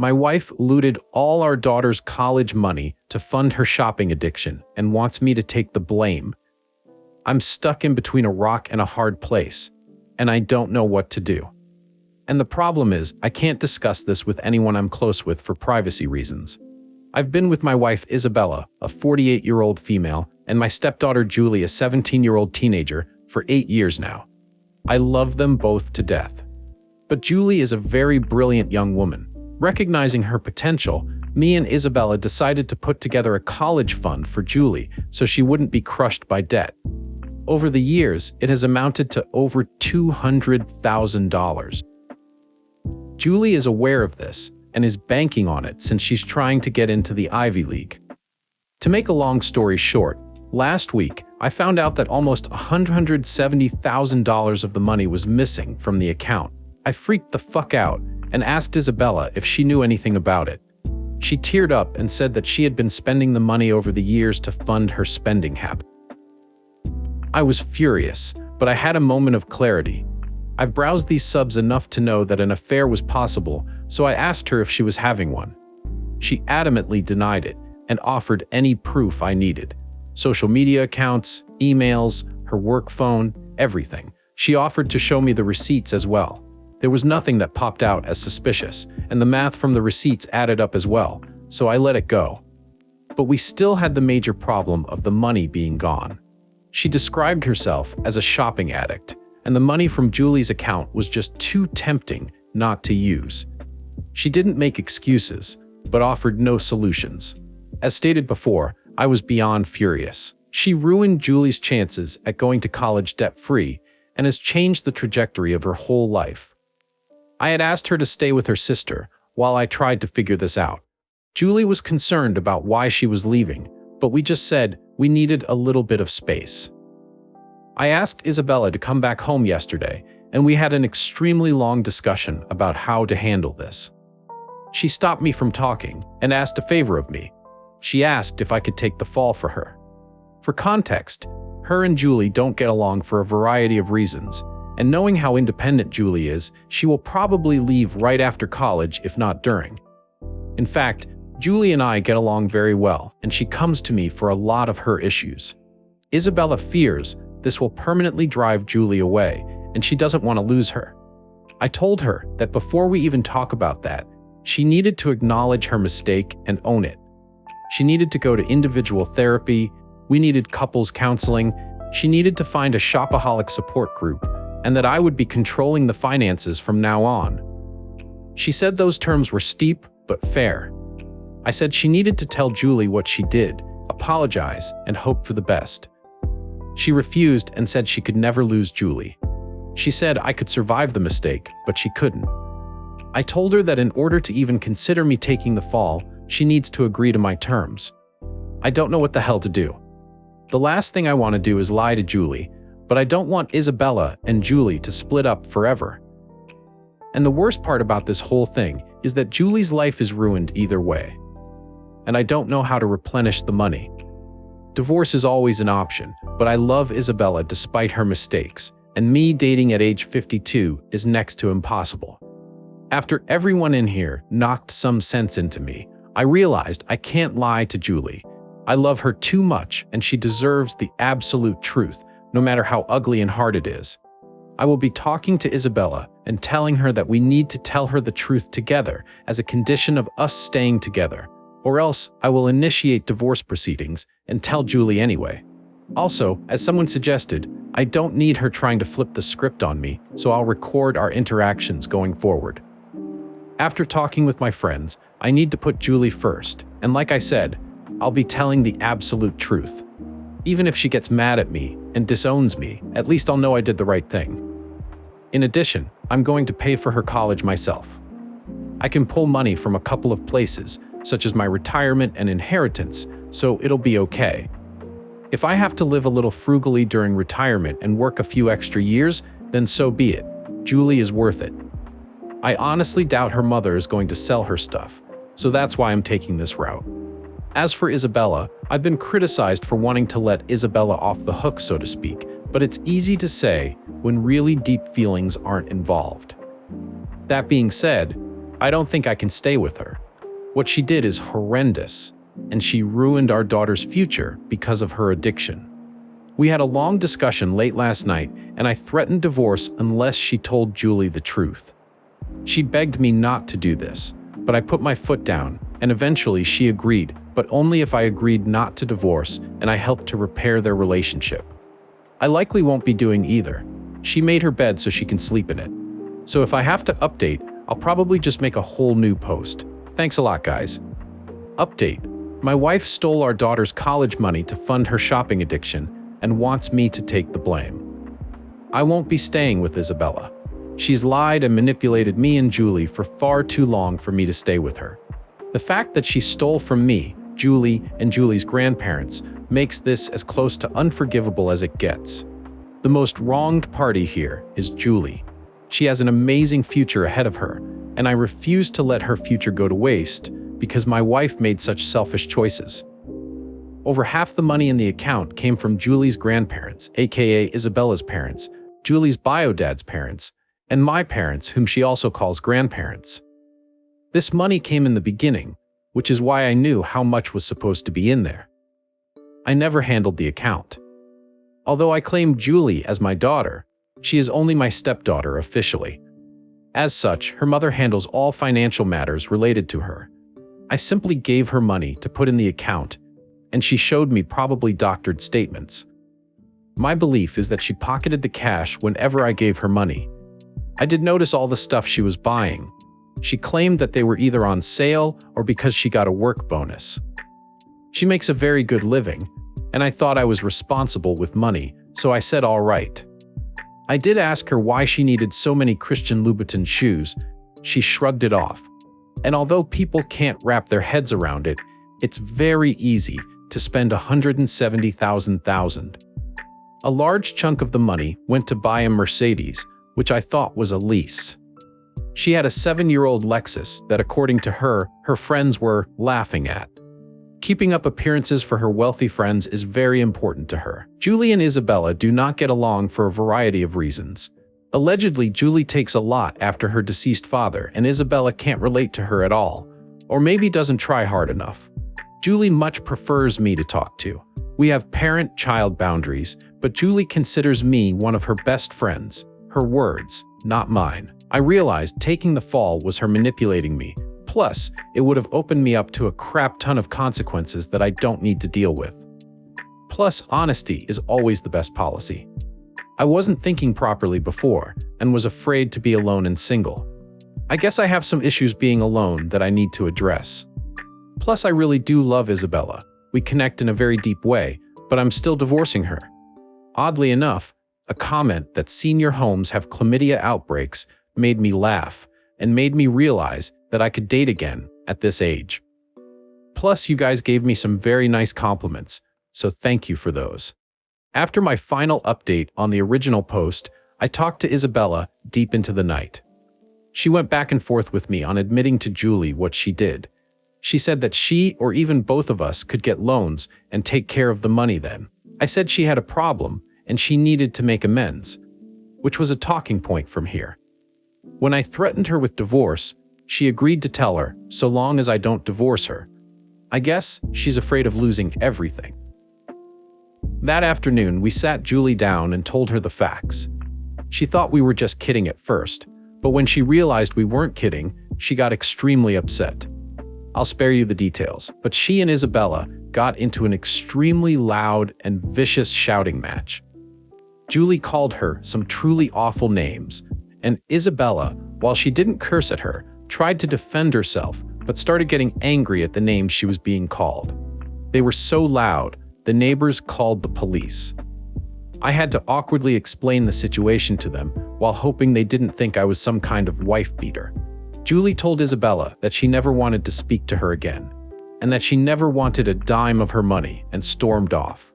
My wife looted all our daughter's college money to fund her shopping addiction and wants me to take the blame. I'm stuck in between a rock and a hard place, and I don't know what to do. And the problem is, I can't discuss this with anyone I'm close with for privacy reasons. I've been with my wife Isabella, a 48-year-old female, and my stepdaughter Julie, a 17-year-old teenager, for 8 years now. I love them both to death. But Julie is a very brilliant young woman. Recognizing her potential, me and Isabella decided to put together a college fund for Julie so she wouldn't be crushed by debt. Over the years, it has amounted to over $200,000. Julie is aware of this and is banking on it since she's trying to get into the Ivy League. To make a long story short, last week, I found out that almost $170,000 of the money was missing from the account. I freaked the fuck out and asked Isabella if she knew anything about it. She teared up and said that she had been spending the money over the years to fund her spending habit. I was furious, but I had a moment of clarity. I've browsed these subs enough to know that an affair was possible, so I asked her if she was having one. She adamantly denied it and offered any proof I needed. Social media accounts, emails, her work phone, everything. She offered to show me the receipts as well. There was nothing that popped out as suspicious, and the math from the receipts added up as well, so I let it go. But we still had the major problem of the money being gone. She described herself as a shopping addict, and the money from Julie's account was just too tempting not to use. She didn't make excuses, but offered no solutions. As stated before, I was beyond furious. She ruined Julie's chances at going to college debt-free and has changed the trajectory of her whole life. I had asked her to stay with her sister while I tried to figure this out. Julie was concerned about why she was leaving, but we just said we needed a little bit of space. I asked Isabella to come back home yesterday, and we had an extremely long discussion about how to handle this. She stopped me from talking and asked a favor of me. She asked if I could take the fall for her. For context, her and Julie don't get along for a variety of reasons, and knowing how independent Julie is, she will probably leave right after college if not during. In fact, Julie and I get along very well, and she comes to me for a lot of her issues. Isabella fears this will permanently drive Julie away, and she doesn't want to lose her. I told her that before we even talk about that, she needed to acknowledge her mistake and own it. She needed to go to individual therapy, we needed couples counseling, she needed to find a shopaholic support group, and that I would be controlling the finances from now on. She said those terms were steep but fair. I said she needed to tell Julie what she did, apologize, and hope for the best. She refused and said she could never lose Julie. She said I could survive the mistake, but she couldn't. I told her that in order to even consider me taking the fall, she needs to agree to my terms. I don't know what the hell to do. The last thing I want to do is lie to Julie, but I don't want Isabella and Julie to split up forever. And the worst part about this whole thing is that Julie's life is ruined either way. And I don't know how to replenish the money. Divorce is always an option, but I love Isabella despite her mistakes, and me dating at age 52 is next to impossible. After everyone in here knocked some sense into me, I realized I can't lie to Julie. I love her too much, and she deserves the absolute truth, no matter how ugly and hard it is. I will be talking to Isabella and telling her that we need to tell her the truth together as a condition of us staying together, or else I will initiate divorce proceedings and tell Julie anyway. Also, as someone suggested, I don't need her trying to flip the script on me, so I'll record our interactions going forward. After talking with my friends, I need to put Julie first, and like I said, I'll be telling the absolute truth. Even if she gets mad at me and disowns me, at least I'll know I did the right thing. In addition, I'm going to pay for her college myself. I can pull money from a couple of places, such as my retirement and inheritance, so it'll be okay. If I have to live a little frugally during retirement and work a few extra years, then so be it. Julie is worth it. I honestly doubt her mother is going to sell her stuff, so that's why I'm taking this route. As for Isabella, I've been criticized for wanting to let Isabella off the hook, so to speak, but it's easy to say when really deep feelings aren't involved. That being said, I don't think I can stay with her. What she did is horrendous, and she ruined our daughter's future because of her addiction. We had a long discussion late last night, and I threatened divorce unless she told Julie the truth. She begged me not to do this, but I put my foot down, and eventually she agreed, but only if I agreed not to divorce and I helped to repair their relationship. I likely won't be doing either. She made her bed so she can sleep in it. So if I have to update, I'll probably just make a whole new post. Thanks a lot, guys. Update. My wife stole our daughter's college money to fund her shopping addiction and wants me to take the blame. I won't be staying with Isabella. She's lied and manipulated me and Julie for far too long for me to stay with her. The fact that she stole from me, Julie, and Julie's grandparents makes this as close to unforgivable as it gets. The most wronged party here is Julie. She has an amazing future ahead of her, and I refuse to let her future go to waste because my wife made such selfish choices. Over half the money in the account came from Julie's grandparents, aka Isabella's parents, Julie's bio-dad's parents, and my parents, whom she also calls grandparents. This money came in the beginning, which is why I knew how much was supposed to be in there. I never handled the account. Although I claim Julie as my daughter, she is only my stepdaughter officially. As such, her mother handles all financial matters related to her. I simply gave her money to put in the account, and she showed me probably doctored statements. My belief is that she pocketed the cash whenever I gave her money. I did notice all the stuff she was buying. She claimed that they were either on sale or because she got a work bonus. She makes a very good living, and I thought I was responsible with money, so I said all right. I did ask her why she needed so many Christian Louboutin shoes. She shrugged it off. And although people can't wrap their heads around it, it's very easy to spend $170,000. A large chunk of the money went to buy a Mercedes, which I thought was a lease. She had a 7-year-old Lexus that, according to her, her friends were laughing at. Keeping up appearances for her wealthy friends is very important to her. Julie and Isabella do not get along for a variety of reasons. Allegedly, Julie takes a lot after her deceased father, and Isabella can't relate to her at all, or maybe doesn't try hard enough. Julie much prefers me to talk to. We have parent-child boundaries, but Julie considers me one of her best friends. Her words, not mine. I realized taking the fall was her manipulating me. Plus, it would have opened me up to a crap ton of consequences that I don't need to deal with. Plus, honesty is always the best policy. I wasn't thinking properly before, and was afraid to be alone and single. I guess I have some issues being alone that I need to address. Plus, I really do love Isabella. We connect in a very deep way, but I'm still divorcing her. Oddly enough, a comment that senior homes have chlamydia outbreaks made me laugh and made me realize that I could date again at this age. Plus, you guys gave me some very nice compliments, so thank you for those. After my final update on the original post, I talked to Isabella deep into the night. She went back and forth with me on admitting to Julie what she did. She said that she or even both of us could get loans and take care of the money then. I said she had a problem and she needed to make amends, which was a talking point from here. When I threatened her with divorce, she agreed to tell her, so long as I don't divorce her. I guess she's afraid of losing everything. That afternoon, we sat Julie down and told her the facts. She thought we were just kidding at first, but when she realized we weren't kidding, she got extremely upset. I'll spare you the details, but she and Isabella got into an extremely loud and vicious shouting match. Julie called her some truly awful names, and Isabella, while she didn't curse at her, tried to defend herself, but started getting angry at the names she was being called. They were so loud, the neighbors called the police. I had to awkwardly explain the situation to them while hoping they didn't think I was some kind of wife beater. Julie told Isabella that she never wanted to speak to her again, and that she never wanted a dime of her money, and stormed off.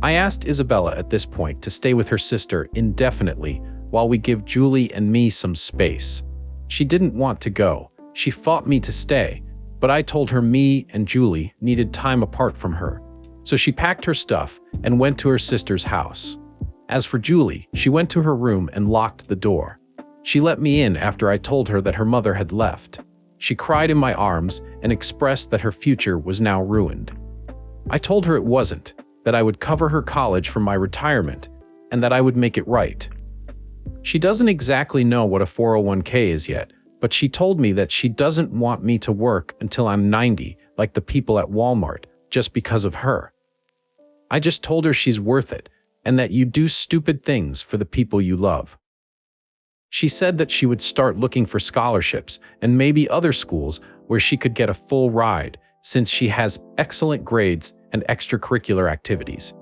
I asked Isabella at this point to stay with her sister indefinitely while we give Julie and me some space. She didn't want to go. She fought me to stay, but I told her me and Julie needed time apart from her. So she packed her stuff and went to her sister's house. As for Julie, she went to her room and locked the door. She let me in after I told her that her mother had left. She cried in my arms and expressed that her future was now ruined. I told her it wasn't, that I would cover her college from my retirement, and that I would make it right. She doesn't exactly know what a 401k is yet, but she told me that she doesn't want me to work until I'm 90, like the people at Walmart, just because of her. I just told her she's worth it, and that you do stupid things for the people you love. She said that she would start looking for scholarships and maybe other schools where she could get a full ride, since she has excellent grades and extracurricular activities.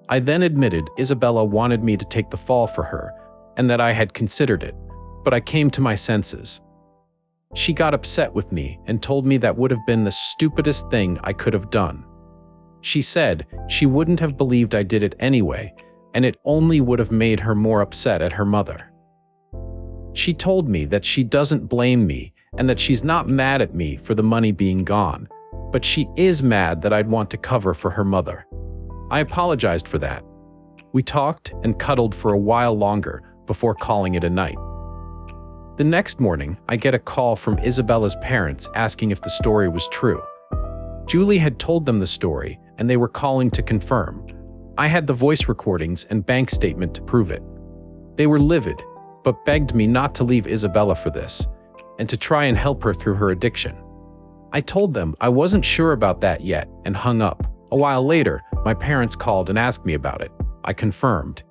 I then admitted Isabella wanted me to take the fall for her, and that I had considered it, but I came to my senses. She got upset with me and told me that would have been the stupidest thing I could have done. She said she wouldn't have believed I did it anyway, and it only would have made her more upset at her mother. She told me that she doesn't blame me and that she's not mad at me for the money being gone, but she is mad that I'd want to cover for her mother. I apologized for that. We talked and cuddled for a while longer before calling it a night. The next morning, I get a call from Isabella's parents asking if the story was true. Julie had told them the story, and they were calling to confirm. I had the voice recordings and bank statement to prove it. They were livid, but begged me not to leave Isabella for this, and to try and help her through her addiction. I told them I wasn't sure about that yet and hung up. A while later, my parents called and asked me about it. I confirmed.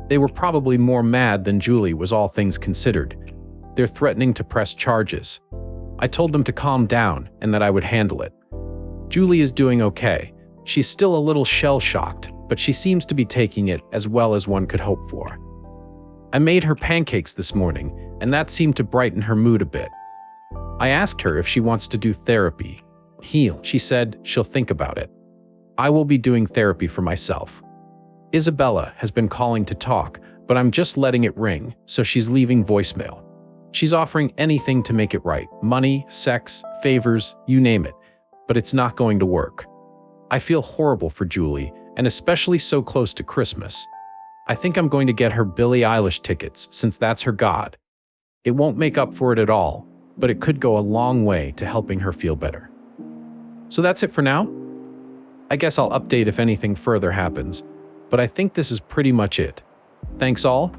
They were probably more mad than Julie was, all things considered. They're threatening to press charges. I told them to calm down and that I would handle it. Julie is doing okay. She's still a little shell-shocked, but she seems to be taking it as well as one could hope for. I made her pancakes this morning, and that seemed to brighten her mood a bit. I asked her if she wants to do therapy. She said she'll think about it. I will be doing therapy for myself. Isabella has been calling to talk, but I'm just letting it ring, so she's leaving voicemail. She's offering anything to make it right. Money, sex, favors, you name it. But it's not going to work. I feel horrible for Julie, and especially so close to Christmas. I think I'm going to get her Billie Eilish tickets, since that's her god. It won't make up for it at all, but it could go a long way to helping her feel better. So that's it for now. I guess I'll update if anything further happens, but I think this is pretty much it. Thanks all.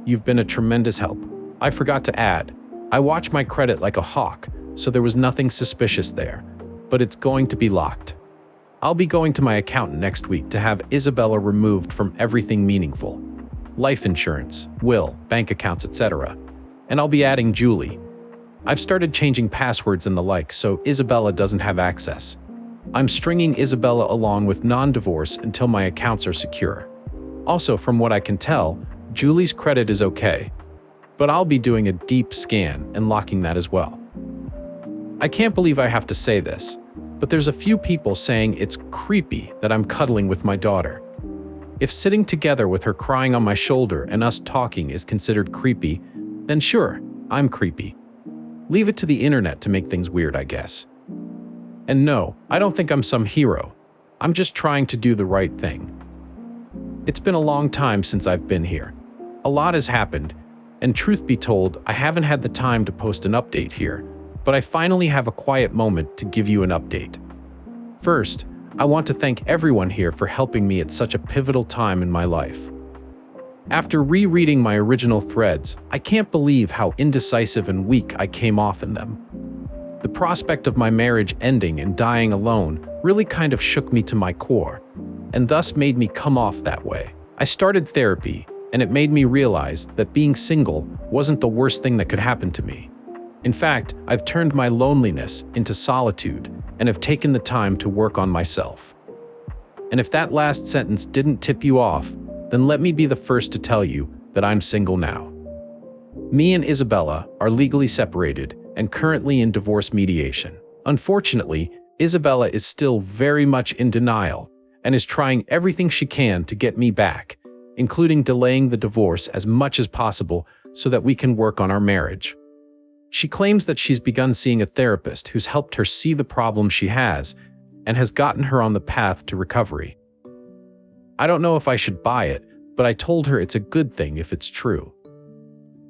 You've been a tremendous help. I forgot to add, I watch my credit like a hawk, so there was nothing suspicious there, but it's going to be locked. I'll be going to my accountant next week to have Isabella removed from everything meaningful. Life insurance, will, bank accounts, etc. And I'll be adding Julie. I've started changing passwords and the like so Isabella doesn't have access. I'm stringing Isabella along with non-divorce until my accounts are secure. Also, from what I can tell, Julie's credit is okay, but I'll be doing a deep scan and locking that as well. I can't believe I have to say this, but there's a few people saying it's creepy that I'm cuddling with my daughter. If sitting together with her crying on my shoulder and us talking is considered creepy, then sure, I'm creepy. Leave it to the internet to make things weird, I guess. And no, I don't think I'm some hero. I'm just trying to do the right thing. It's been a long time since I've been here. A lot has happened, and truth be told, I haven't had the time to post an update here, but I finally have a quiet moment to give you an update. First, I want to thank everyone here for helping me at such a pivotal time in my life. After rereading my original threads, I can't believe how indecisive and weak I came off in them. The prospect of my marriage ending and dying alone really kind of shook me to my core, and thus made me come off that way. I started therapy, and it made me realize that being single wasn't the worst thing that could happen to me. In fact, I've turned my loneliness into solitude and have taken the time to work on myself. And if that last sentence didn't tip you off, then let me be the first to tell you that I'm single now. Me and Isabella are legally separated and currently in divorce mediation. Unfortunately, Isabella is still very much in denial and is trying everything she can to get me back, including delaying the divorce as much as possible so that we can work on our marriage. She claims that she's begun seeing a therapist who's helped her see the problem she has and has gotten her on the path to recovery. I don't know if I should buy it, but I told her it's a good thing if it's true.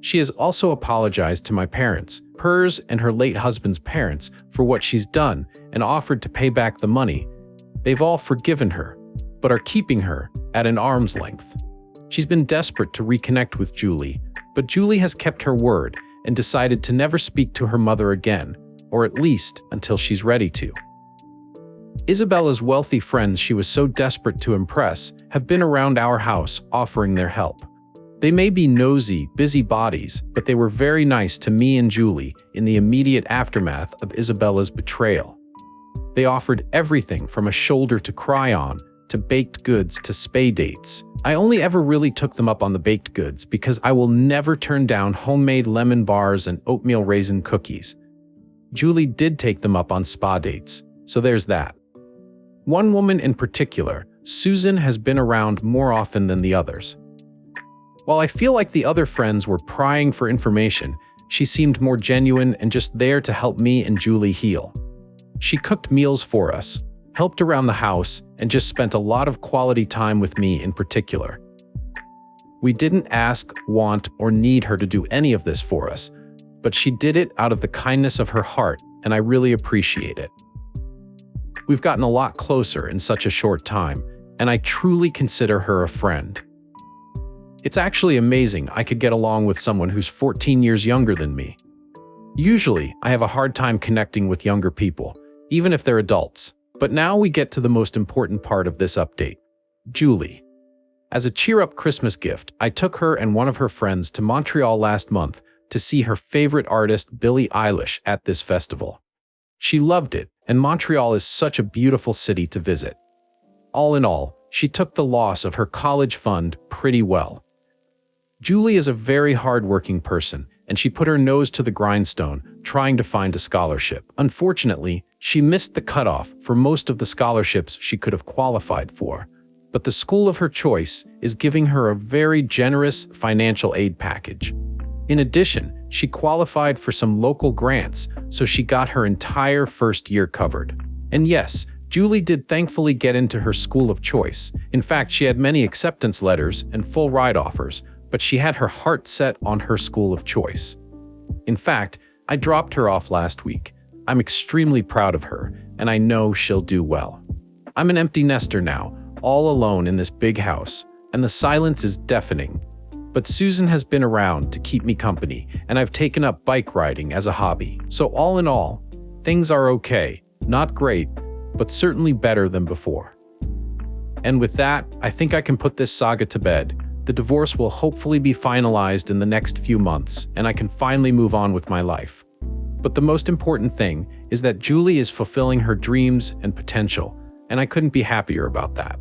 She has also apologized to my parents, hers and her late husband's parents, for what she's done and offered to pay back the money. They've all forgiven her, but are keeping her at an arm's length. She's been desperate to reconnect with Julie, but Julie has kept her word and decided to never speak to her mother again, or at least until she's ready to. Isabella's wealthy friends she was so desperate to impress have been around our house offering their help. They may be nosy, busybodies, but they were very nice to me and Julie in the immediate aftermath of Isabella's betrayal. They offered everything from a shoulder to cry on, to baked goods to spa dates. I only ever really took them up on the baked goods because I will never turn down homemade lemon bars and oatmeal raisin cookies. Julie did take them up on spa dates, so there's that. One woman in particular, Susan, has been around more often than the others. While I feel like the other friends were prying for information, she seemed more genuine and just there to help me and Julie heal. She cooked meals for us, helped around the house, and just spent a lot of quality time with me in particular. We didn't ask, want, or need her to do any of this for us, but she did it out of the kindness of her heart, and I really appreciate it. We've gotten a lot closer in such a short time, and I truly consider her a friend. It's actually amazing I could get along with someone who's 14 years younger than me. Usually, I have a hard time connecting with younger people, even if they're adults. But now we get to the most important part of this update. Julie. As a cheer-up Christmas gift, I took her and one of her friends to Montreal last month to see her favorite artist, Billie Eilish, at this festival. She loved it, and Montreal is such a beautiful city to visit. All in all, she took the loss of her college fund pretty well. Julie is a very hard-working person, and she put her nose to the grindstone trying to find a scholarship. Unfortunately, she missed the cutoff for most of the scholarships she could have qualified for, but the school of her choice is giving her a very generous financial aid package. In addition, she qualified for some local grants, so she got her entire first year covered. And yes, Julie did thankfully get into her school of choice. In fact, she had many acceptance letters and full ride offers, but she had her heart set on her school of choice. In fact, I dropped her off last week. I'm extremely proud of her, and I know she'll do well. I'm an empty nester now, all alone in this big house, and the silence is deafening. But Susan has been around to keep me company, and I've taken up bike riding as a hobby. So all in all, things are okay. Not great, but certainly better than before. And with that, I think I can put this saga to bed. The divorce will hopefully be finalized in the next few months, and I can finally move on with my life. But the most important thing is that Julie is fulfilling her dreams and potential, and I couldn't be happier about that.